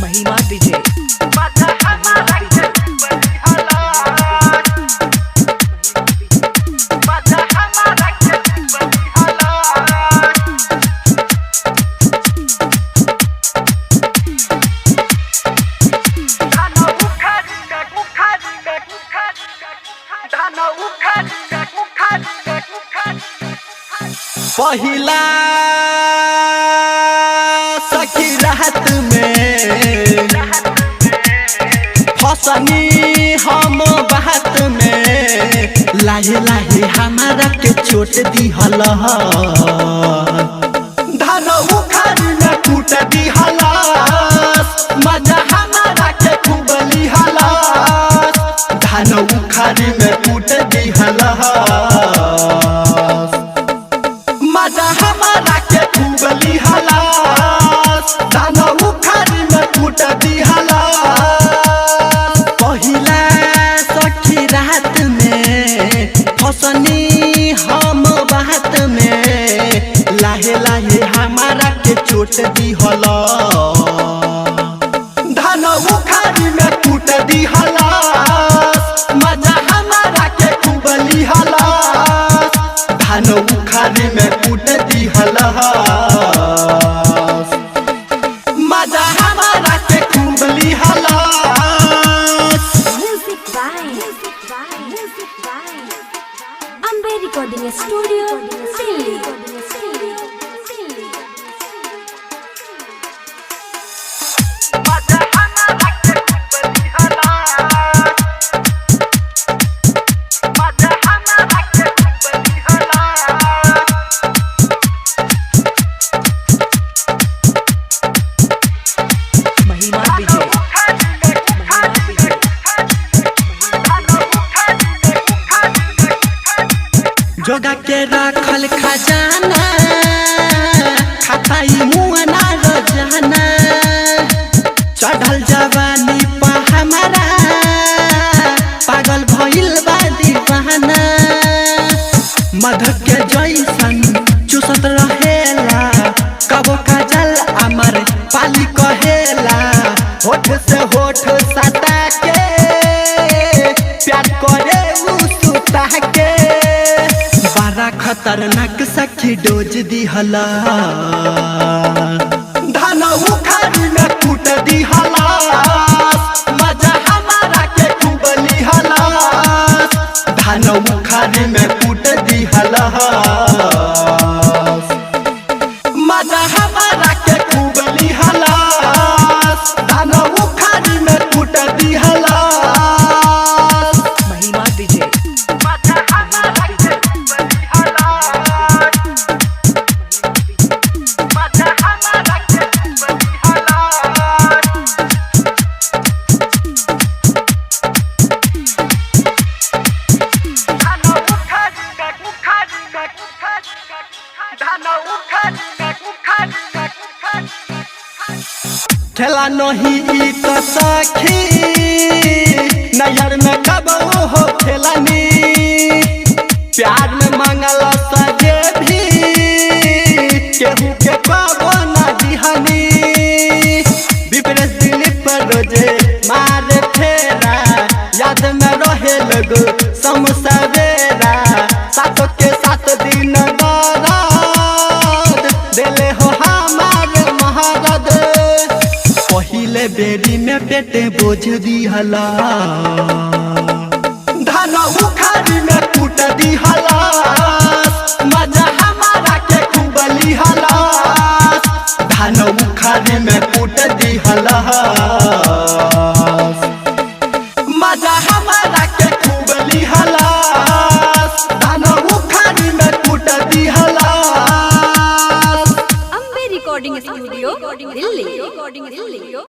महिमा डीजे पहिला सखी रात में फसनी हम बात में लाहे लाहे हमारा के चोट दिहल धान उखाड़ में कूट दिहल मजा हमारा के खूब लिहल धान उखाड़ में कूट दिहल मजा हमारा के खूब लिहल धान उखाड़ में कूट दिहल पहिला सखी रात में फसनी हम बात में लाहे लाहे हमारा के चोट दिहल धान उखाड़ में कूट दिहल मजा हमारा के खूब लिहल धान उखाड़ में कूट दिहल मजा हमारा के खूब लिहल Ambe Recording Studio, Delhi. महिमा डीजे जोगा के रखल खजाना खाताई मुआना रोजाना चढ़ल जवानी पा हमारा पागल भइल बा दीवाना मध के जैसन चुसत रहेला कबो काजल अमर पाली कहेला होठ से होठ सटा के प्यार करे उ सुता के बड़ा खतरनाक सखी डोज दिहल धान उखाड़ में कूट दिहल मजा हमारा के खूब लिहल धान उखाड़ में कूट दिहल मजा हमारा के खूब लिहल धान उखाड़ में कूट दिहल महिमा डीजे खेला नहीं ई तो सखी नैहर में कब हो खेलनी प्यार में मंगल सजे भी केहू के कबो न दिहनी विपरीत दिल पर रोजे मार फेरा याद में रहे लगो समसवेरा सातों के सात दिन दर्द दिले हो हमार महारद पहिले बेरी में पेटे बोझ दिहल धान उखाड़ में कूट दिहल मजा हमारा के खूब लिहल धान उखाड़ में कूट दिहल